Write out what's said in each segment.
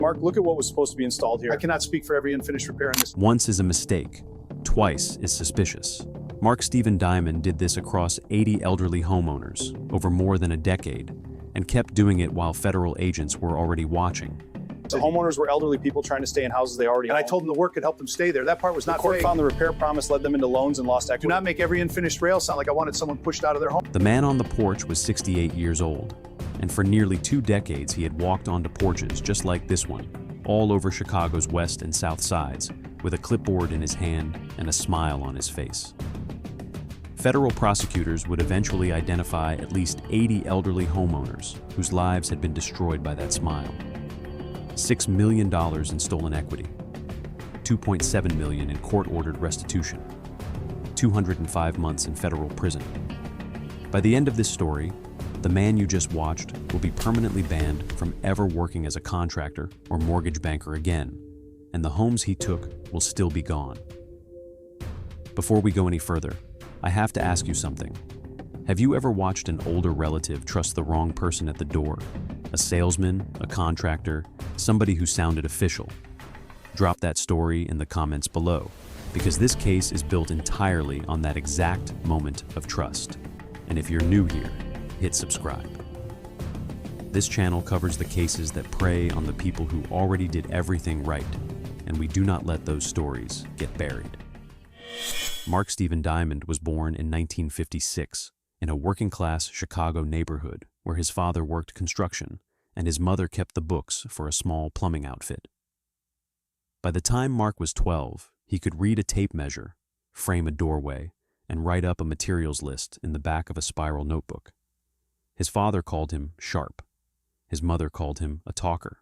Mark, look at what was supposed to be installed here. I cannot speak for every unfinished repair in this. Once is a mistake, twice is suspicious. Mark Stephen Diamond did this across 80 elderly homeowners over more than a decade and kept doing it while federal agents were already watching. The homeowners were elderly people trying to stay in houses they already owned. And I told them the work could help them stay there. That part was not The court fake. found the repair promise led them into loans and lost equity. Do not make every unfinished rail sound like I wanted someone pushed out of their home. The man on the porch was 68 years old, and for nearly 2 decades he had walked onto porches just like this one, all over Chicago's west and south sides, with a clipboard in his hand and a smile on his face. Federal prosecutors would eventually identify at least 80 elderly homeowners whose lives had been destroyed by that smile. $6 million in stolen equity, $2.7 million in court-ordered restitution, 205 months in federal prison. By the end of this story, the man you just watched will be permanently banned from ever working as a contractor or mortgage banker again, and the homes he took will still be gone. Before we go any further, I have to ask you something. Have you ever watched an older relative trust the wrong person at the door? A salesman, a contractor, somebody who sounded official? Drop that story in the comments below, because this case is built entirely on that exact moment of trust. And if you're new here, hit subscribe. This channel covers the cases that prey on the people who already did everything right, and we do not let those stories get buried. Mark Stephen Diamond was born in 1956 in a working-class Chicago neighborhood where his father worked construction and his mother kept the books for a small plumbing outfit. By the time Mark was 12, he could read a tape measure, frame a doorway, and write up a materials list in the back of a spiral notebook. His father called him sharp. His mother called him a talker.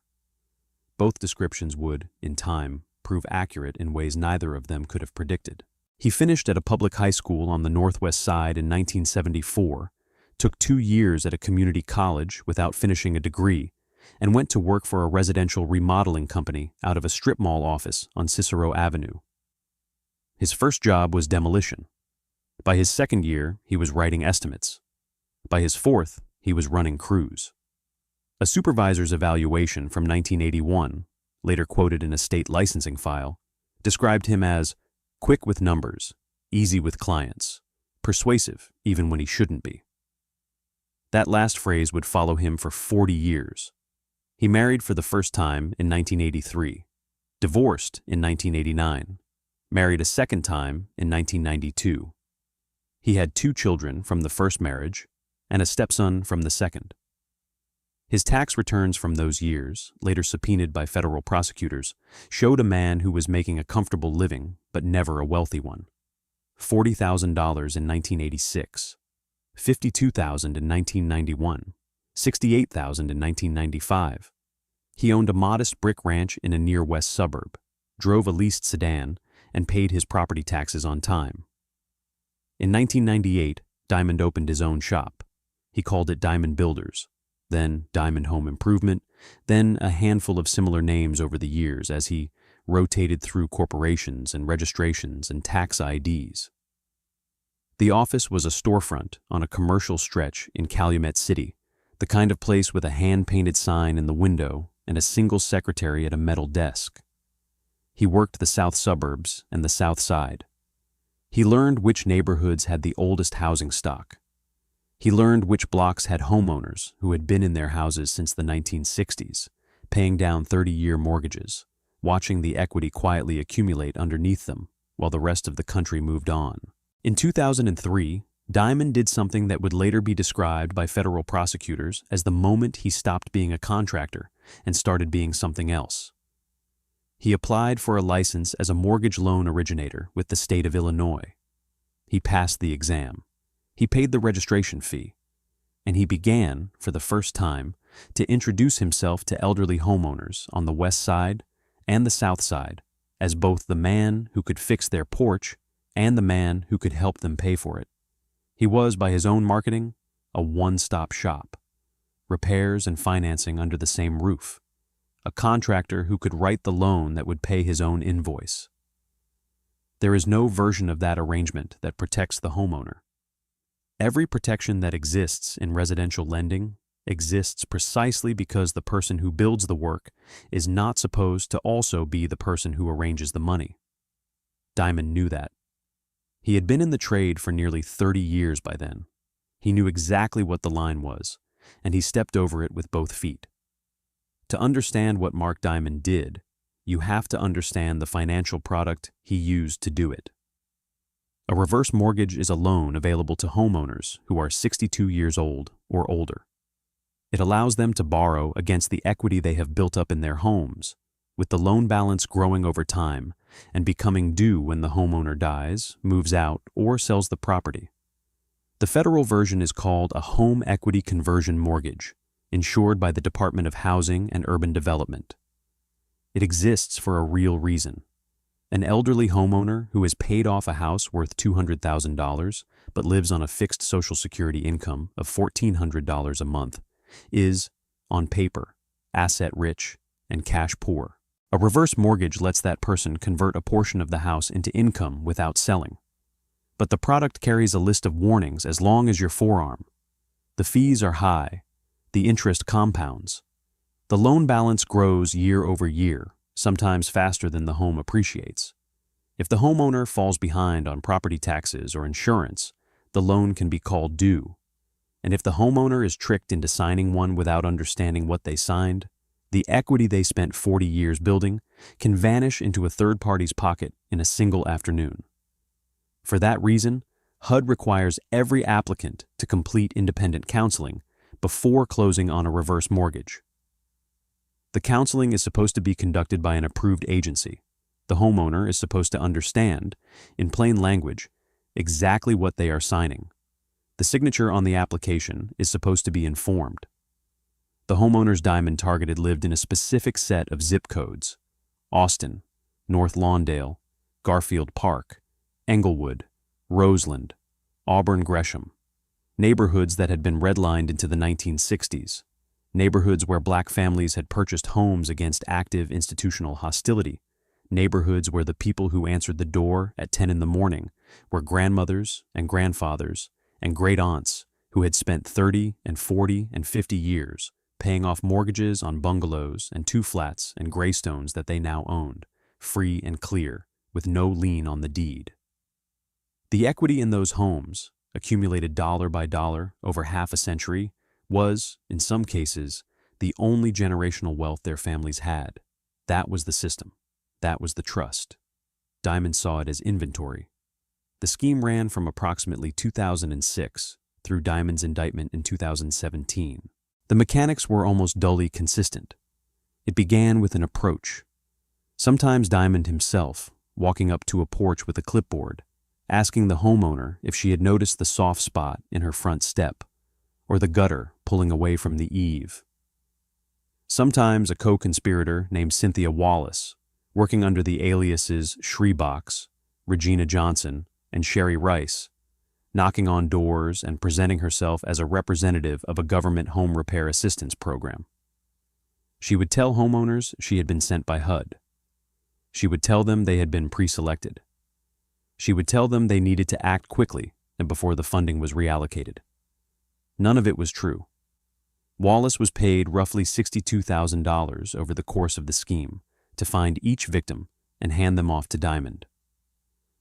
Both descriptions would, in time, prove accurate in ways neither of them could have predicted. He finished at a public high school on the Northwest Side in 1974, took 2 years at a community college without finishing a degree, and went to work for a residential remodeling company out of a strip mall office on Cicero Avenue. His first job was demolition. By his second year, he was writing estimates. By his fourth, he was running crews. A supervisor's evaluation from 1981, later quoted in a state licensing file, described him as quick with numbers, easy with clients, persuasive even when he shouldn't be. That last phrase would follow him for 40 years. He married for the first time in 1983, divorced in 1989, married a second time in 1992. He had 2 children from the first marriage and a stepson from the second. His tax returns from those years, later subpoenaed by federal prosecutors, showed a man who was making a comfortable living, but never a wealthy one. $40,000 in 1986, $52,000 in 1991, $68,000 in 1995. He owned a modest brick ranch in a near west suburb, drove a leased sedan, and paid his property taxes on time. In 1998, Diamond opened his own shop. He called it Diamond Builders, then Diamond Home Improvement, then a handful of similar names over the years as he rotated through corporations and registrations and tax IDs. The office was a storefront on a commercial stretch in Calumet City, the kind of place with a hand-painted sign in the window and a single secretary at a metal desk. He worked the south suburbs and the south side. He learned which neighborhoods had the oldest housing stock. He learned which blocks had homeowners who had been in their houses since the 1960s, paying down 30-year mortgages, watching the equity quietly accumulate underneath them while the rest of the country moved on. In 2003, Diamond did something that would later be described by federal prosecutors as the moment he stopped being a contractor and started being something else. He applied for a license as a mortgage loan originator with the state of Illinois. He passed the exam. He paid the registration fee, and he began, for the first time, to introduce himself to elderly homeowners on the west side and the south side as both the man who could fix their porch and the man who could help them pay for it. He was, by his own marketing, a one-stop shop, repairs and financing under the same roof, a contractor who could write the loan that would pay his own invoice. There is no version of that arrangement that protects the homeowner. Every protection that exists in residential lending exists precisely because the person who builds the work is not supposed to also be the person who arranges the money. Diamond knew that. He had been in the trade for nearly 30 years by then. He knew exactly what the line was, and he stepped over it with both feet. To understand what Mark Diamond did, you have to understand the financial product he used to do it. A reverse mortgage is a loan available to homeowners who are 62 years old or older. It allows them to borrow against the equity they have built up in their homes, with the loan balance growing over time and becoming due when the homeowner dies, moves out, or sells the property. The federal version is called a home equity conversion mortgage, insured by the Department of Housing and Urban Development. It exists for a real reason. An elderly homeowner who has paid off a house worth $200,000 but lives on a fixed Social Security income of $1,400 a month is, on paper, asset-rich and cash-poor. A reverse mortgage lets that person convert a portion of the house into income without selling. But the product carries a list of warnings as long as your forearm. The fees are high. The interest compounds. The loan balance grows year over year, sometimes faster than the home appreciates. If the homeowner falls behind on property taxes or insurance, the loan can be called due. And if the homeowner is tricked into signing one without understanding what they signed, the equity they spent 40 years building can vanish into a third party's pocket in a single afternoon. For that reason, HUD requires every applicant to complete independent counseling before closing on a reverse mortgage. The counseling is supposed to be conducted by an approved agency. The homeowner is supposed to understand, in plain language, exactly what they are signing. The signature on the application is supposed to be informed. The homeowners Diamond targeted lived in a specific set of zip codes: Austin, North Lawndale, Garfield Park, Englewood, Roseland, Auburn Gresham, neighborhoods that had been redlined into the 1960s, neighborhoods where black families had purchased homes against active institutional hostility, neighborhoods where the people who answered the door at 10 in the morning were grandmothers and grandfathers and great-aunts who had spent 30 and 40 and 50 years paying off mortgages on bungalows and two-flats and graystones that they now owned, free and clear, with no lien on the deed. The equity in those homes, accumulated dollar by dollar over half a century, was, in some cases, the only generational wealth their families had. That was the system. That was the trust. Diamond saw it as inventory. The scheme ran from approximately 2006 through Diamond's indictment in 2017. The mechanics were almost dully consistent. It began with an approach. Sometimes Diamond himself, walking up to a porch with a clipboard, asking the homeowner if she had noticed the soft spot in her front step, or the gutter pulling away from the eave. Sometimes a co-conspirator named Cynthia Wallace, working under the aliases Shreebox, Regina Johnson, and Sherry Rice, knocking on doors and presenting herself as a representative of a government home repair assistance program. She would tell homeowners she had been sent by HUD. She would tell them they had been pre-selected. She would tell them they needed to act quickly and before the funding was reallocated. None of it was true. Wallace was paid roughly $62,000 over the course of the scheme to find each victim and hand them off to Diamond.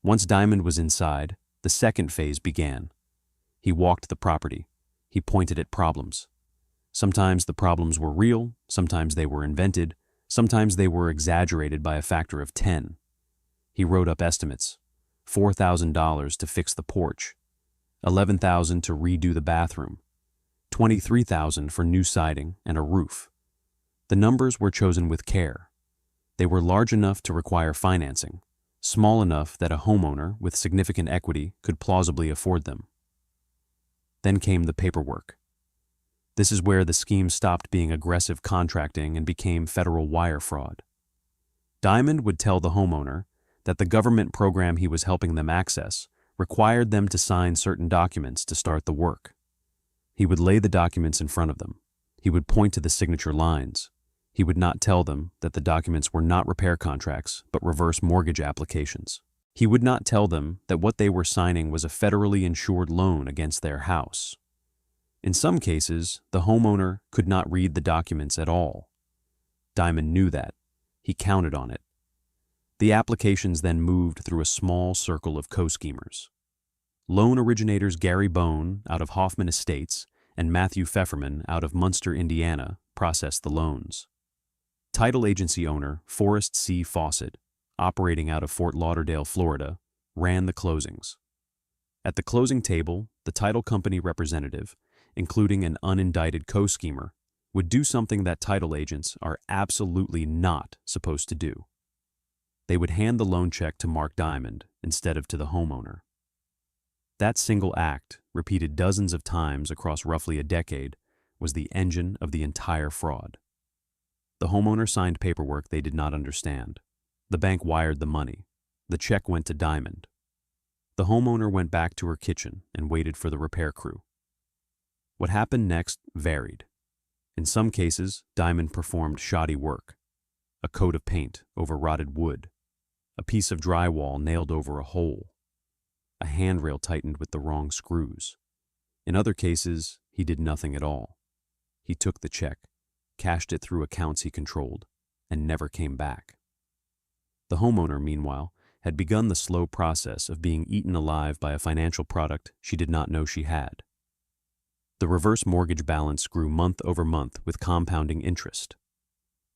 Once Diamond was inside, the second phase began. He walked the property. He pointed at problems. Sometimes the problems were real, sometimes they were invented, sometimes they were exaggerated by a factor of 10. He wrote up estimates: $4,000 to fix the porch, $11,000 to redo the bathroom, $23,000 for new siding and a roof. The numbers were chosen with care. They were large enough to require financing, small enough that a homeowner with significant equity could plausibly afford them. Then came the paperwork. This is where the scheme stopped being aggressive contracting and became federal wire fraud. Diamond would tell the homeowner that the government program he was helping them access required them to sign certain documents to start the work. He would lay the documents in front of them. He would point to the signature lines. He would not tell them that the documents were not repair contracts, but reverse mortgage applications. He would not tell them that what they were signing was a federally insured loan against their house. In some cases, the homeowner could not read the documents at all. Diamond knew that. He counted on it. The applications then moved through a small circle of co-schemers. Loan originators Gary Bone out of Hoffman Estates and Matthew Pfefferman out of Munster, Indiana, processed the loans. Title agency owner Forrest C. Fawcett, operating out of Fort Lauderdale, Florida, ran the closings. At the closing table, the title company representative, including an unindicted co-schemer, would do something that title agents are absolutely not supposed to do. They would hand the loan check to Mark Diamond instead of to the homeowner. That single act, repeated dozens of times across roughly a decade, was the engine of the entire fraud. The homeowner signed paperwork they did not understand. The bank wired the money. The check went to Diamond. The homeowner went back to her kitchen and waited for the repair crew. What happened next varied. In some cases, Diamond performed shoddy work. A coat of paint over rotted wood. A piece of drywall nailed over a hole. A handrail tightened with the wrong screws. In other cases, he did nothing at all. He took the check, cashed it through accounts he controlled, and never came back. The homeowner, meanwhile, had begun the slow process of being eaten alive by a financial product she did not know she had. The reverse mortgage balance grew month over month with compounding interest.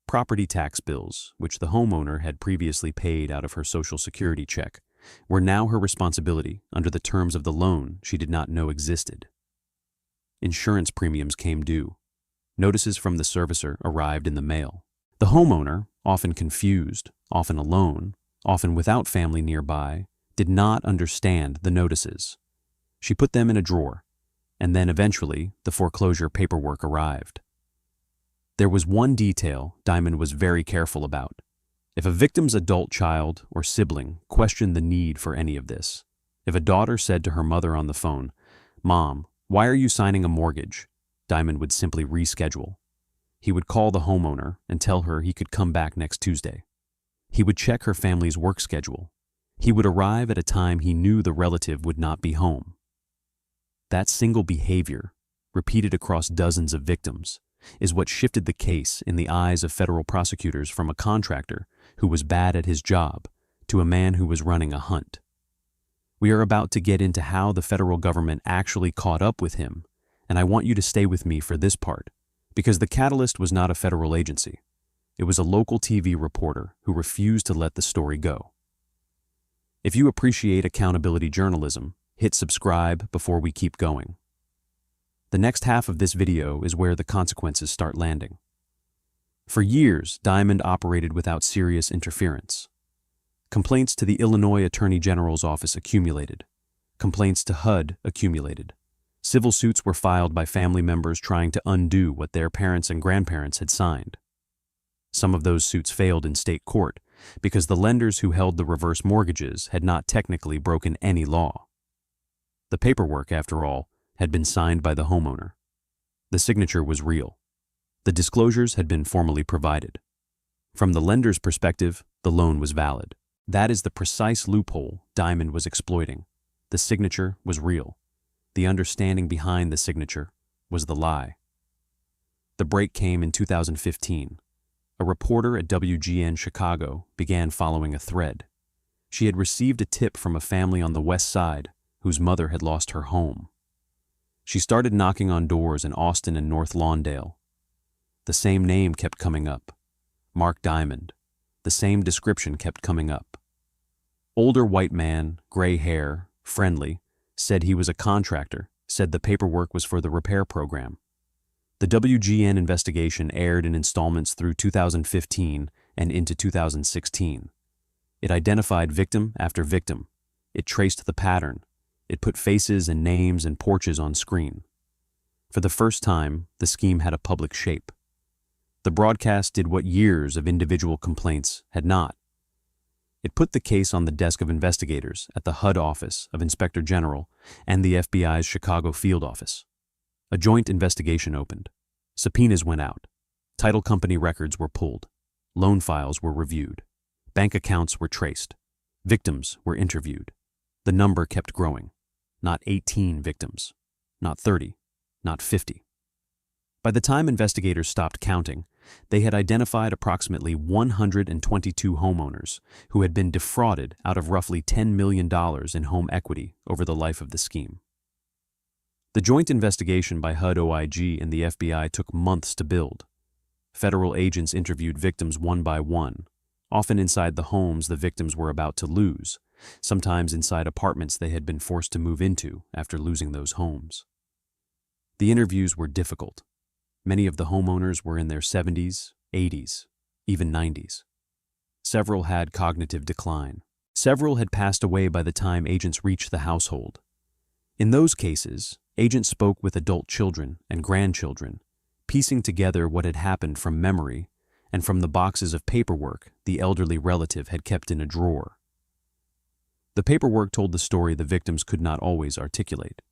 Property tax bills, which the homeowner had previously paid out of her Social Security check, were now her responsibility under the terms of the loan she did not know existed. Insurance premiums came due. Notices from the servicer arrived in the mail. The homeowner, often confused, often alone, often without family nearby, did not understand the notices. She put them in a drawer, and then eventually the foreclosure paperwork arrived. There was one detail Diamond was very careful about. If a victim's adult child or sibling questioned the need for any of this, if a daughter said to her mother on the phone, "Mom, why are you signing a mortgage?" Diamond would simply reschedule. He would call the homeowner and tell her he could come back next Tuesday. He would check her family's work schedule. He would arrive at a time he knew the relative would not be home. That single behavior, repeated across dozens of victims, is what shifted the case in the eyes of federal prosecutors from a contractor who was bad at his job to a man who was running a hunt. We are about to get into how the federal government actually caught up with him, and I want you to stay with me for this part, because the catalyst was not a federal agency. It was a local TV reporter who refused to let the story go. If you appreciate accountability journalism, hit subscribe before we keep going. The next half of this video is where the consequences start landing. For years, Diamond operated without serious interference. Complaints to the Illinois Attorney General's office accumulated. Complaints to HUD accumulated. Civil suits were filed by family members trying to undo what their parents and grandparents had signed. Some of those suits failed in state court because the lenders who held the reverse mortgages had not technically broken any law. The paperwork, after all, had been signed by the homeowner. The signature was real. The disclosures had been formally provided. From the lender's perspective, the loan was valid. That is the precise loophole Diamond was exploiting. The signature was real. The understanding behind the signature was the lie. The break came in 2015. A reporter at WGN Chicago began following a thread. She had received a tip from a family on the west side whose mother had lost her home. She started knocking on doors in Austin and North Lawndale. The same name kept coming up, Mark Diamond. The same description kept coming up. Older white man, gray hair, friendly, said he was a contractor, said the paperwork was for the repair program. The WGN investigation aired in installments through 2015 and into 2016. It identified victim after victim. It traced the pattern. It put faces and names and porches on screen. For the first time, the scheme had a public shape. The broadcast did what years of individual complaints had not. It put the case on the desk of investigators at the HUD office of Inspector General and the FBI's Chicago field office. A joint investigation opened. Subpoenas went out. Title company records were pulled. Loan files were reviewed. Bank accounts were traced. Victims were interviewed. The number kept growing. Not 18 victims. Not 30. not 50. By the time investigators stopped counting, they had identified approximately 122 homeowners who had been defrauded out of roughly $10 million in home equity over the life of the scheme. The joint investigation by HUD OIG and the FBI took months to build. Federal agents interviewed victims one by one, often inside the homes the victims were about to lose, sometimes inside apartments they had been forced to move into after losing those homes. The interviews were difficult. Many of the homeowners were in their 70s, 80s, even 90s. Several had cognitive decline. Several had passed away by the time agents reached the household. In those cases, agents spoke with adult children and grandchildren, piecing together what had happened from memory and from the boxes of paperwork the elderly relative had kept in a drawer. The paperwork told the story the victims could not always articulate.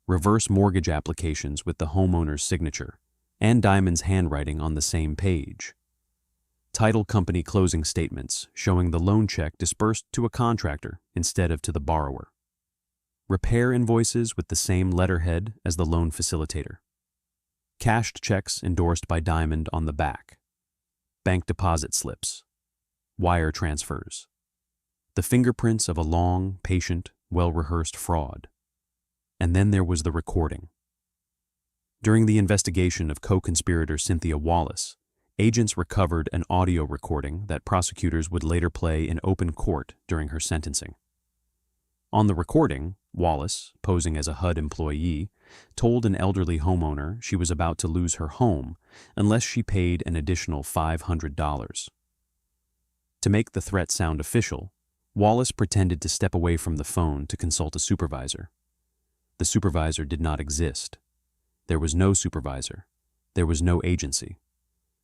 Reverse mortgage applications with the homeowner's signature and Diamond's handwriting on the same page. Title company closing statements showing the loan check disbursed to a contractor instead of to the borrower. Repair invoices with the same letterhead as the loan facilitator. Cashed checks endorsed by Diamond on the back. Bank deposit slips. Wire transfers. The fingerprints of a long, patient, well-rehearsed fraud. And then there was the recording. During the investigation of co-conspirator Cynthia Wallace, agents recovered an audio recording that prosecutors would later play in open court during her sentencing. On the recording, Wallace, posing as a HUD employee, told an elderly homeowner she was about to lose her home unless she paid an additional $500. To make the threat sound official, Wallace pretended to step away from the phone to consult a supervisor. The supervisor did not exist. There was no supervisor. There was no agency.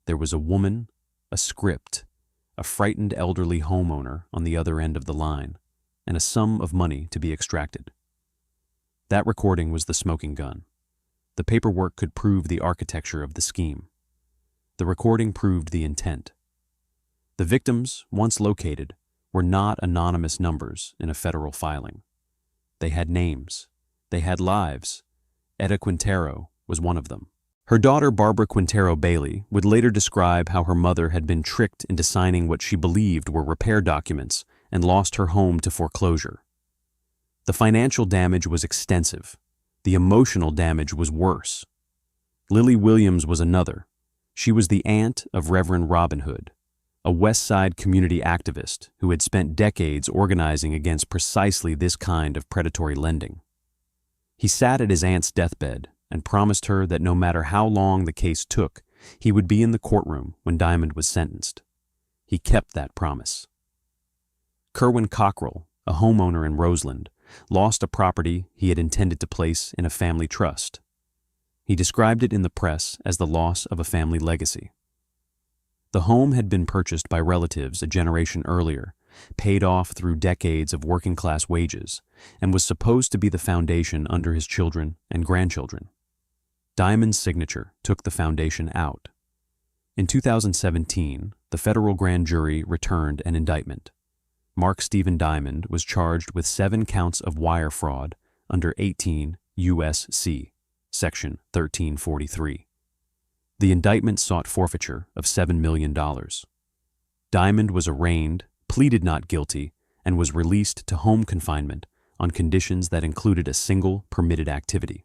There was a woman, a script, a frightened elderly homeowner on the other end of the line, and a sum of money to be extracted. That recording was the smoking gun. The paperwork could prove the architecture of the scheme. The recording proved the intent. The victims, once located, were not anonymous numbers in a federal filing. They had names. They had lives. Etta Quintero was one of them. Her daughter Barbara Quintero Bailey would later describe how her mother had been tricked into signing what she believed were repair documents and lost her home to foreclosure. The financial damage was extensive. The emotional damage was worse. Lily Williams was another. She was the aunt of Reverend Robin Hood, a West Side community activist who had spent decades organizing against precisely this kind of predatory lending. He sat at his aunt's deathbed and promised her that no matter how long the case took, he would be in the courtroom when Diamond was sentenced. He kept that promise. Kerwin Cockrell, a homeowner in Roseland, lost a property he had intended to place in a family trust. He described it in the press as the loss of a family legacy. The home had been purchased by relatives a generation earlier, paid off through decades of working-class wages, and was supposed to be the foundation under his children and grandchildren. Diamond's signature took the foundation out. In 2017, the federal grand jury returned an indictment. Mark Stephen Diamond was charged with 7 counts of wire fraud under 18 U.S.C. Section 1343. The indictment sought forfeiture of $7 million. Diamond was arraigned, pleaded not guilty, and was released to home confinement on conditions that included a single permitted activity.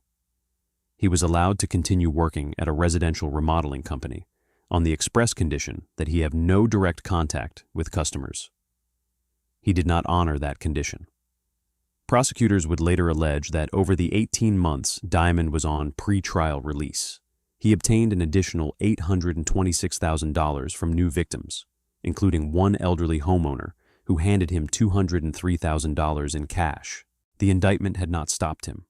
He was allowed to continue working at a residential remodeling company on the express condition that he have no direct contact with customers. He did not honor that condition. Prosecutors would later allege that over the 18 months Diamond was on pre-trial release, he obtained an additional $826,000 from new victims, including one elderly homeowner who handed him $203,000 in cash. The indictment had not stopped him.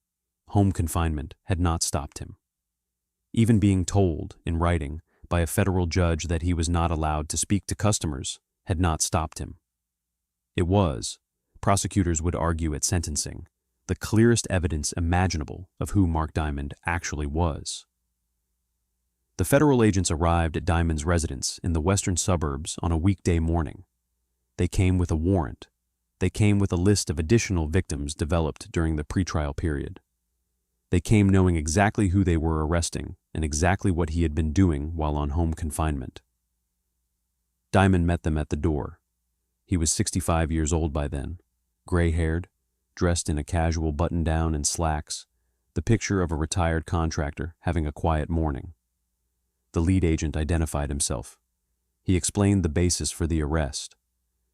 Home confinement had not stopped him. Even being told, in writing, by a federal judge that he was not allowed to speak to customers had not stopped him. It was, prosecutors would argue at sentencing, the clearest evidence imaginable of who Mark Diamond actually was. The federal agents arrived at Diamond's residence in the western suburbs on a weekday morning. They came with a warrant. They came with a list of additional victims developed during the pretrial period. They came knowing exactly who they were arresting and exactly what he had been doing while on home confinement. Diamond met them at the door. He was 65 years old by then, gray-haired, dressed in a casual button-down and slacks, the picture of a retired contractor having a quiet morning. The lead agent identified himself. He explained the basis for the arrest.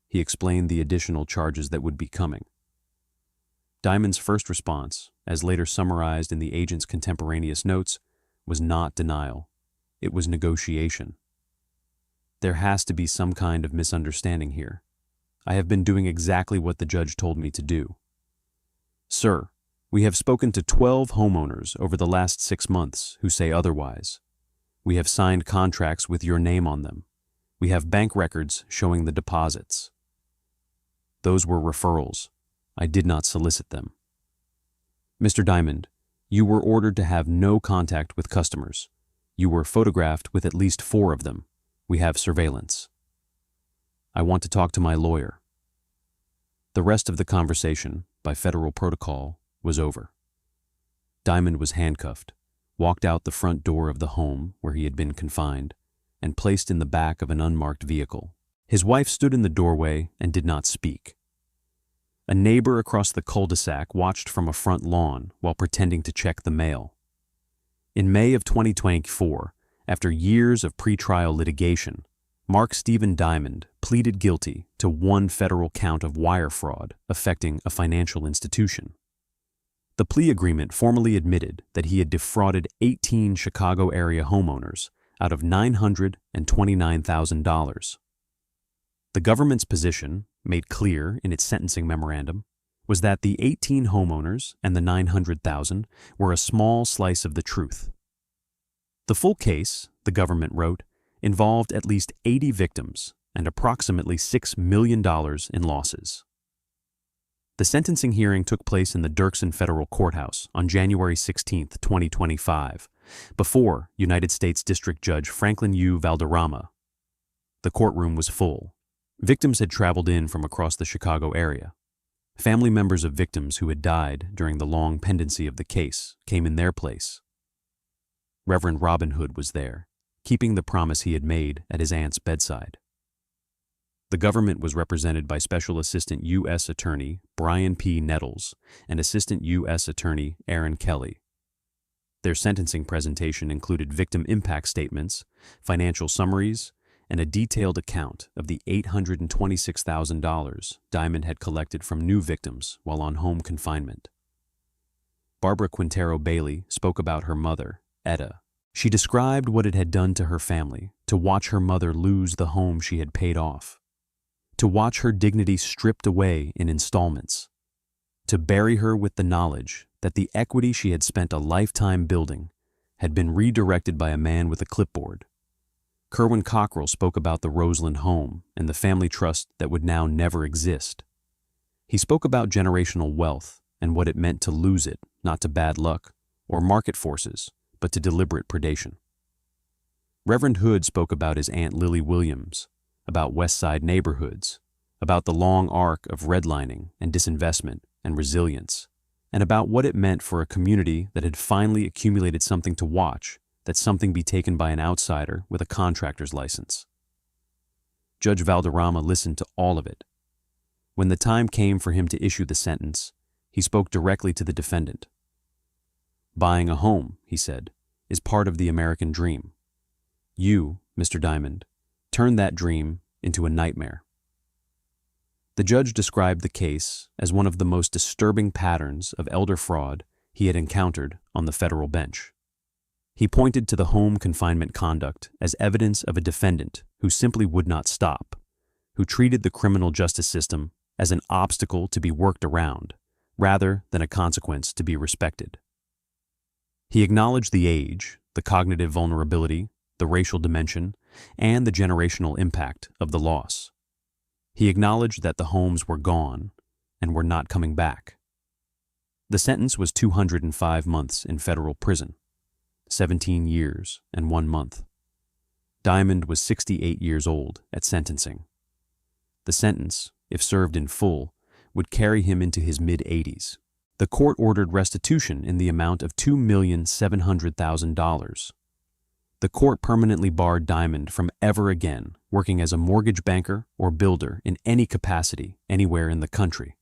He explained the additional charges that would be coming. Diamond's first response, as later summarized in the agent's contemporaneous notes, was not denial. It was negotiation. There has to be some kind of misunderstanding here. I have been doing exactly what the judge told me to do. Sir, we have spoken to 12 homeowners over the last 6 months who say otherwise. We have signed contracts with your name on them. We have bank records showing the deposits. Those were referrals. I did not solicit them. Mr. Diamond, you were ordered to have no contact with customers. You were photographed with at least 4 of them. We have surveillance. I want to talk to my lawyer. The rest of the conversation, by federal protocol, was over. Diamond was handcuffed, walked out the front door of the home where he had been confined, and placed in the back of an unmarked vehicle. His wife stood in the doorway and did not speak. A neighbor across the cul-de-sac watched from a front lawn while pretending to check the mail. In May of 2024, after years of pretrial litigation, Mark Stephen Diamond pleaded guilty to 1 federal count of wire fraud affecting a financial institution. The plea agreement formally admitted that he had defrauded 18 Chicago area homeowners out of $929,000. The government's position, made clear in its sentencing memorandum, was that the 18 homeowners and the $900,000 were a small slice of the truth. The full case, the government wrote, involved at least 80 victims and approximately $6 million in losses. The sentencing hearing took place in the Dirksen Federal Courthouse on January 16, 2025, before United States District Judge Franklin U. Valderrama. The courtroom was full. Victims had traveled in from across the Chicago area. Family members of victims who had died during the long pendency of the case came in their place. Reverend Robin Hood was there, keeping the promise he had made at his aunt's bedside. The government was represented by Special Assistant U.S. Attorney Brian P. Nettles and Assistant U.S. Attorney Aaron Kelly. Their sentencing presentation included victim impact statements, financial summaries, and a detailed account of the $826,000 Diamond had collected from new victims while on home confinement. Barbara Quintero Bailey spoke about her mother, Etta. She described what it had done to her family to watch her mother lose the home she had paid off, to watch her dignity stripped away in installments, to bury her with the knowledge that the equity she had spent a lifetime building had been redirected by a man with a clipboard. Kerwin Cockrell spoke about the Roseland home and the family trust that would now never exist. He spoke about generational wealth and what it meant to lose it, not to bad luck or market forces, but to deliberate predation. Reverend Hood spoke about his Aunt Lily Williams, about West Side neighborhoods, about the long arc of redlining and disinvestment and resilience, and about what it meant for a community that had finally accumulated something to watch, that something be taken by an outsider with a contractor's license. Judge Valderrama listened to all of it. When the time came for him to issue the sentence, he spoke directly to the defendant. Buying a home, he said, is part of the American dream. You, Mr. Diamond, turned that dream into a nightmare. The judge described the case as one of the most disturbing patterns of elder fraud he had encountered on the federal bench. He pointed to the home confinement conduct as evidence of a defendant who simply would not stop, who treated the criminal justice system as an obstacle to be worked around, rather than a consequence to be respected. He acknowledged the age, the cognitive vulnerability, the racial dimension, and the generational impact of the loss. He acknowledged that the homes were gone and were not coming back. The sentence was 205 months in federal prison, 17 years and 1 month. Diamond was 68 years old at sentencing. The sentence, if served in full, would carry him into his mid-80s. The court ordered restitution in the amount of $2,700,000. The court permanently barred Diamond from ever again working as a mortgage banker or builder in any capacity anywhere in the country.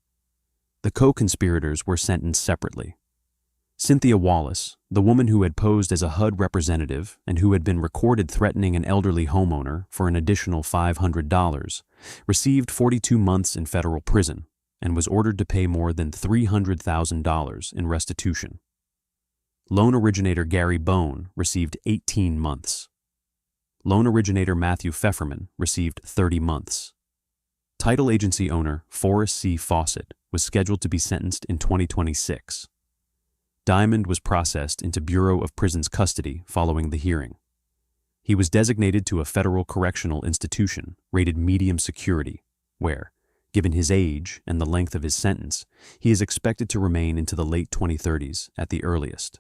The co-conspirators were sentenced separately. Cynthia Wallace, the woman who had posed as a HUD representative and who had been recorded threatening an elderly homeowner for an additional $500, received 42 months in federal prison and was ordered to pay more than $300,000 in restitution. Loan originator Gary Bone received 18 months. Loan originator Matthew Pfefferman received 30 months. Title agency owner Forrest C. Fawcett was scheduled to be sentenced in 2026. Diamond was processed into Bureau of Prisons custody following the hearing. He was designated to a federal correctional institution rated medium security, where, given his age and the length of his sentence, he is expected to remain into the late 2030s at the earliest.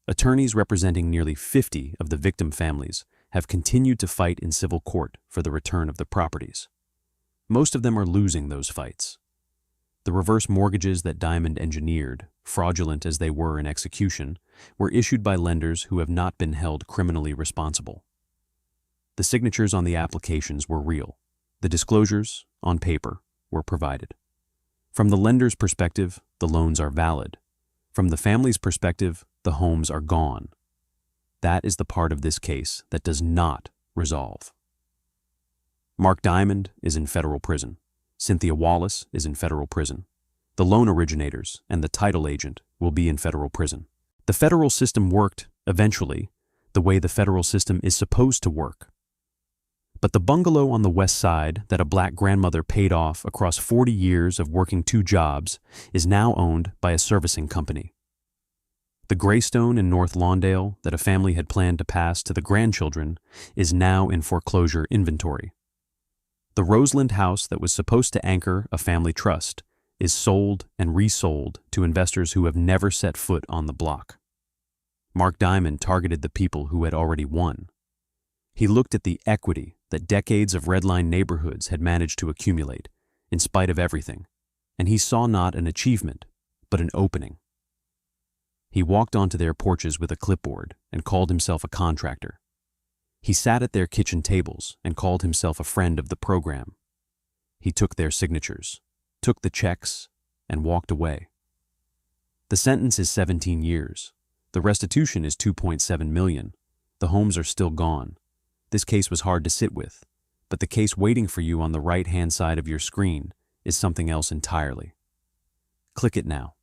Attorneys representing nearly 50 of the victim families have continued to fight in civil court for the return of the properties. Most of them are losing those fights. The reverse mortgages that Diamond engineered, fraudulent as they were in execution, were issued by lenders who have not been held criminally responsible. The signatures on the applications were real. The disclosures, on paper, were provided. From the lender's perspective, the loans are valid. From the family's perspective, the homes are gone. That is the part of this case that does not resolve. Mark Diamond is in federal prison. Cynthia Wallace is in federal prison. The loan originators and the title agent will be in federal prison. The federal system worked, eventually, the way the federal system is supposed to work. But the bungalow on the west side that a black grandmother paid off across 40 years of working 2 jobs is now owned by a servicing company. The Greystone in North Lawndale that a family had planned to pass to the grandchildren is now in foreclosure inventory. The Roseland house that was supposed to anchor a family trust is sold and resold to investors who have never set foot on the block. Mark Diamond targeted the people who had already won. He looked at the equity that decades of redline neighborhoods had managed to accumulate, in spite of everything, and he saw not an achievement, but an opening. He walked onto their porches with a clipboard and called himself a contractor. He sat at their kitchen tables and called himself a friend of the program. He took their signatures, took the checks, and walked away. The sentence is 17 years. The restitution is $2.7 million. The homes are still gone. This case was hard to sit with, but the case waiting for you on the right-hand side of your screen is something else entirely. Click it now.